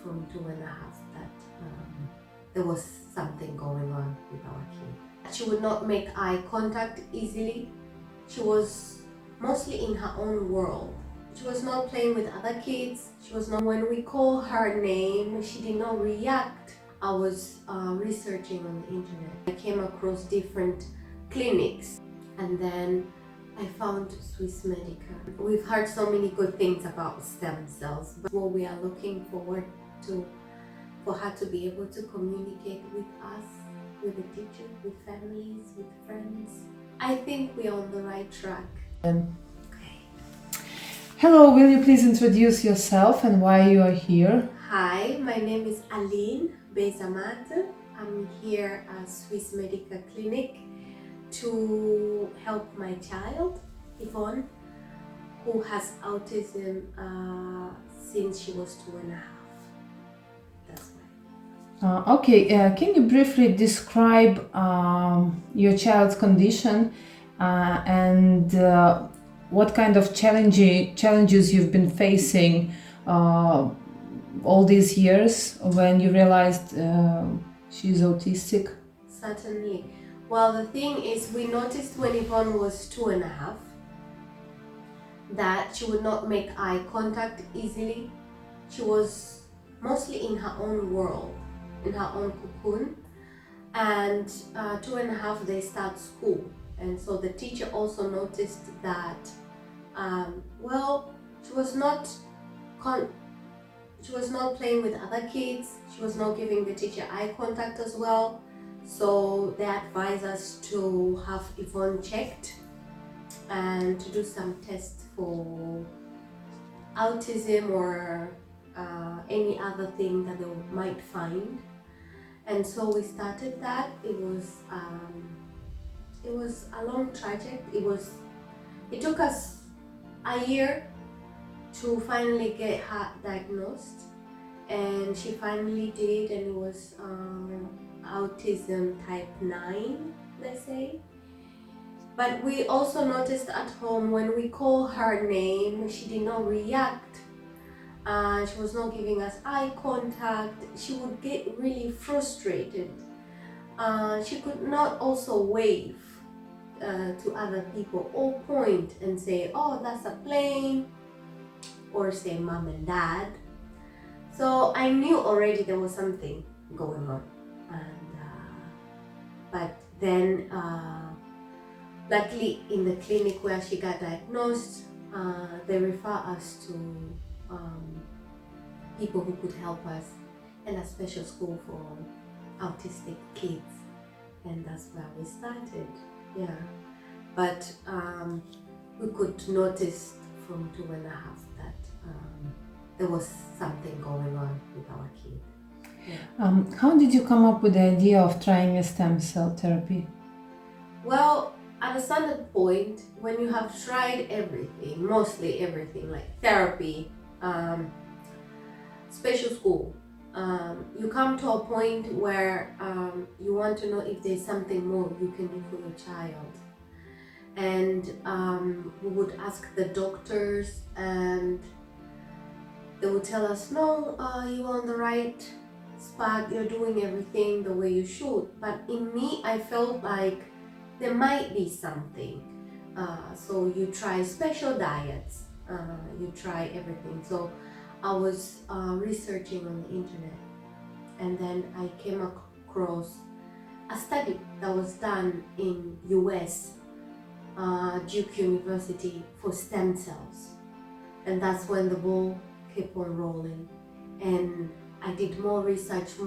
from 2.5 that there was something going on with our kid. She would not make eye contact easily. She was mostly in her own world. She was not playing with other kids. She was not, when we call her name, she did not react. I was researching on the internet. I came across different clinics and then I found Swiss Medica. We've heard so many good things about stem cells, but what we are looking forward to, for her to be able to communicate with us, with the teacher, with families, with friends. I think we are on the right track. Hello, will you please introduce yourself and why you are here? Hi, my name is Aline Bezamat. I'm here at Swiss Medica Clinic to help my child, Yvonne, who has autism since she was 2.5. That's why. Okay, can you briefly describe your child's condition and what kind of challenges you've been facing all these years when you realized she's autistic? Certainly. Well, the thing is, we noticed when Yvonne was 2.5 that she would not make eye contact easily. She was mostly in her own world, in her own cocoon. And 2.5, they start school. And so the teacher also noticed that, she was not playing with other kids. She was not giving the teacher eye contact as well. So they advised us to have Yvonne checked and to do some tests for autism or any other thing that they might find. And so we started that. It was a long trajectory. It took us a year to finally get her diagnosed, and she finally did, and it was autism type 9, let's say. But we also noticed at home when we call her name, she did not react. She was not giving us eye contact. She would get really frustrated. She could not also wave to other people or point and say, oh, that's a plane, or say mom and dad. So I knew already there was something going on. But then luckily in the clinic where she got diagnosed, they refer us to people who could help us in a special school for autistic kids, and that's where we started. Yeah, but we could notice from 2.5 that there was something going on with our kid. Yeah. How did you come up with the idea of trying a stem cell therapy? Well, at a certain point, when you have tried everything, mostly everything, like therapy, special school, you come to a point where you want to know if there's something more you can do for your child. And we would ask the doctors, and they would tell us, no, you're on the right spot, you're doing everything the way you should. But in me, I felt like there might be something. So you try special diets, you try everything. So I was researching on the internet, and then I came across a study that was done in US, Duke University, for stem cells. And that's when the ball kept on rolling. And I did more research,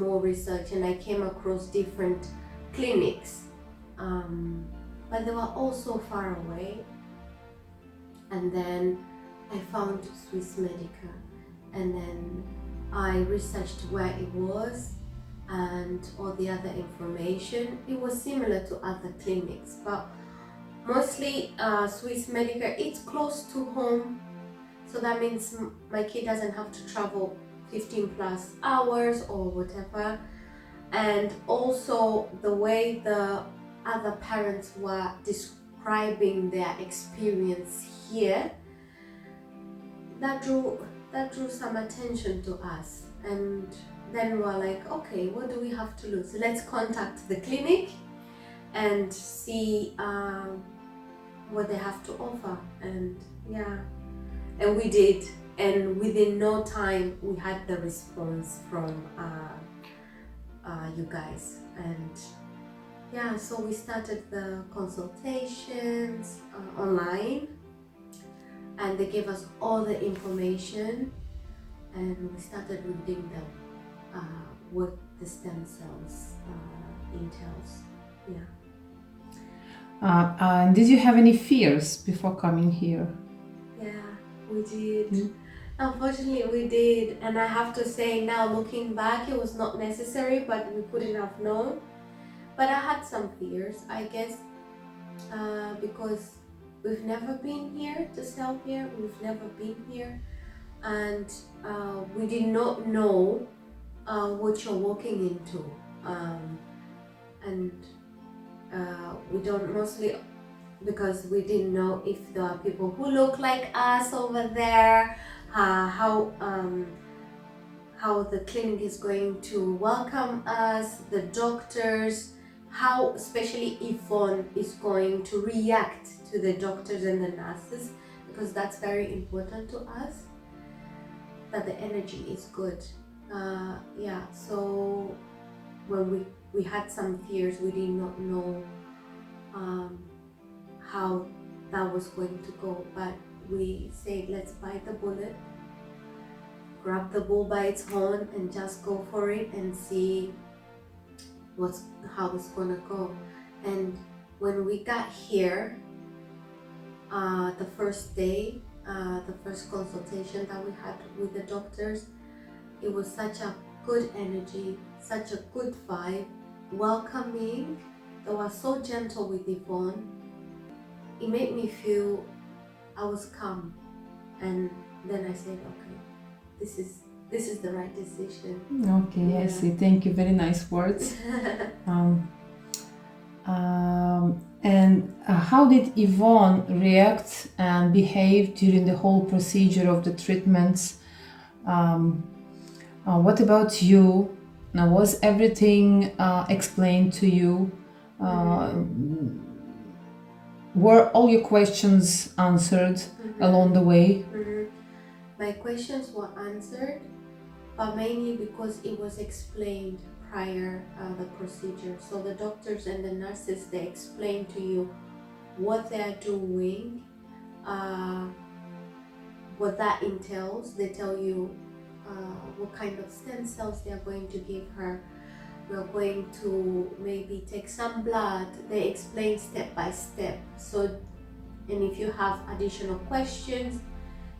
and I came across different clinics. But they were all so far away. And then I found Swiss Medica. And then I researched where it was and all the other information. It was similar to other clinics, but mostly Swiss Medica, it's close to home. So that means my kid doesn't have to travel 15 plus hours or whatever. And also the way the other parents were describing their experience here, that drew some attention to us. And then we're like, okay, what do we have to lose? Let's contact the clinic and see what they have to offer. And yeah, and we did. And within no time, we had the response from you guys. And yeah, so we started the consultations online, and they gave us all the information, and we started reading them, what the stem cells entails. Yeah. And did you have any fears before coming here? Yeah, we did. Unfortunately, we did. And I have to say now, looking back, it was not necessary, but we couldn't have known. But I had some fears, I guess, because we've never been here to sell here. We've never been here. And we did not know what you're walking into. And we don't mostly, because we didn't know if there are people who look like us over there, how the clinic is going to welcome us, the doctors, how especially Yvonne is going to react to the doctors and the nurses, because that's very important to us, that the energy is good. Yeah, so when we had some fears, we did not know how that was going to go, but we said, let's bite the bullet, grab the bull by its horn, and just go for it and see how it's gonna go. And when we got here, the first day, the first consultation that we had with the doctors, it was such a good energy, such a good vibe, welcoming. They were so gentle with Yvonne. It made me feel I was calm, and then I said, okay, this is the right decision. Okay, yeah. I see. Thank you. Very nice words. And how did Yvonne react and behave during the whole procedure of the treatments? What about you? Now, was everything explained to you? Were all your questions answered along the way? My questions were answered, but mainly because it was explained prior the procedure. So the doctors and the nurses, they explain to you what they are doing, what that entails. They tell you what kind of stem cells they are going to give her. We're going to maybe take some blood. They explain step by step. So, and if you have additional questions,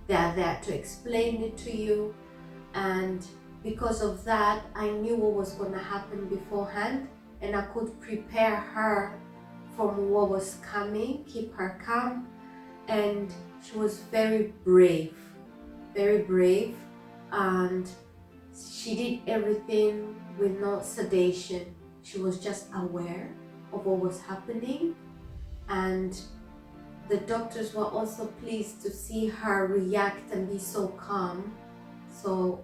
they are there to explain it to you. And because of that, I knew what was going to happen beforehand, and I could prepare her from what was coming, keep her calm. And she was very brave, and she did everything with no sedation. She was just aware of what was happening, and the doctors were also pleased to see her react and be so calm. So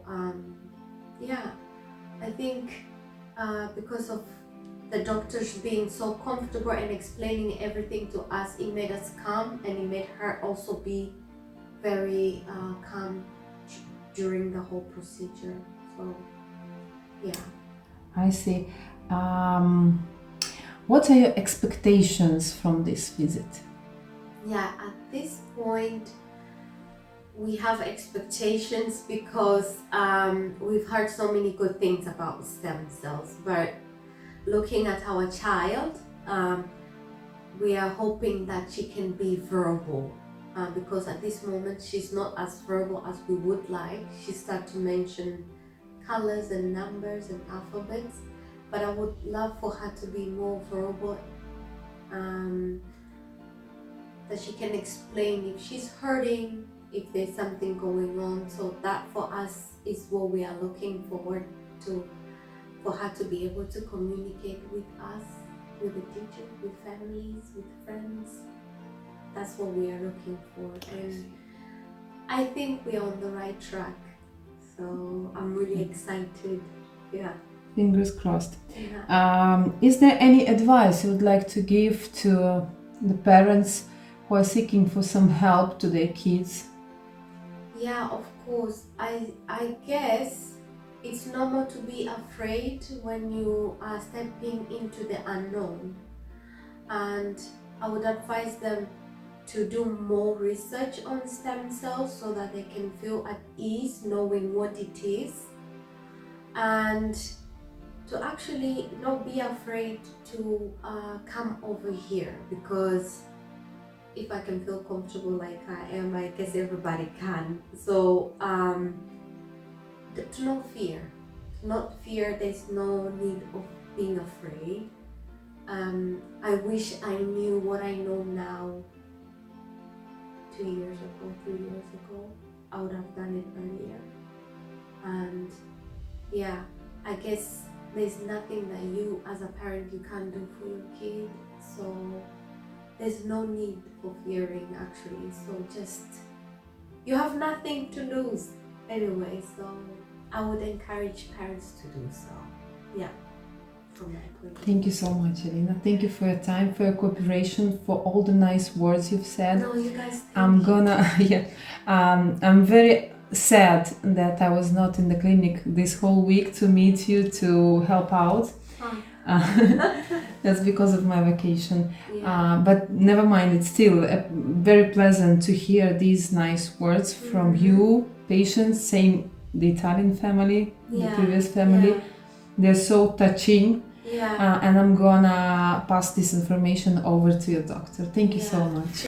yeah, I think because of the doctors being so comfortable and explaining everything to us, it made us calm, and it made her also be very calm during the whole procedure. So yeah. I see. What are your expectations from this visit? Yeah, at this point, we have expectations because we've heard so many good things about stem cells, but looking at our child, we are hoping that she can be verbal, because at this moment she's not as verbal as we would like. She starts to mention colors and numbers and alphabets, but I would love for her to be more verbal, that she can explain if she's hurting, if there's something going on. So that for us is what we are looking forward to, for her to be able to communicate with us, with the teacher, with families, with friends. That's what we are looking for, and I think we're on the right track. So I'm really excited. Yeah. Fingers crossed. Yeah. Is there any advice you would like to give to the parents who are seeking for some help to their kids? Yeah, of course. I guess it's normal to be afraid when you are stepping into the unknown. And I would advise them to do more research on stem cells so that they can feel at ease knowing what it is, and to actually not be afraid to come over here, because if I can feel comfortable like I am, I guess everybody can. So to not fear, there's no need of being afraid. I wish I knew what I know now 2 years ago, 3 years ago. I would have done it earlier. And yeah, I guess there's nothing that you as a parent you can't do for your kid. So there's no need for fearing actually. So just, you have nothing to lose anyway. So I would encourage parents to do so. Yeah. From my point of view. Thank you so much, Elena. Thank you for your time, for your cooperation, for all the nice words you've said. No, you guys. I'm very sad that I was not in the clinic this whole week to meet you, to help out. That's because of my vacation. Yeah. But never mind, it's still very pleasant to hear these nice words from you, patients, same the Italian family, the previous family. Yeah. They're so touching. Yeah. And I'm gonna pass this information over to your doctor. Thank you so much.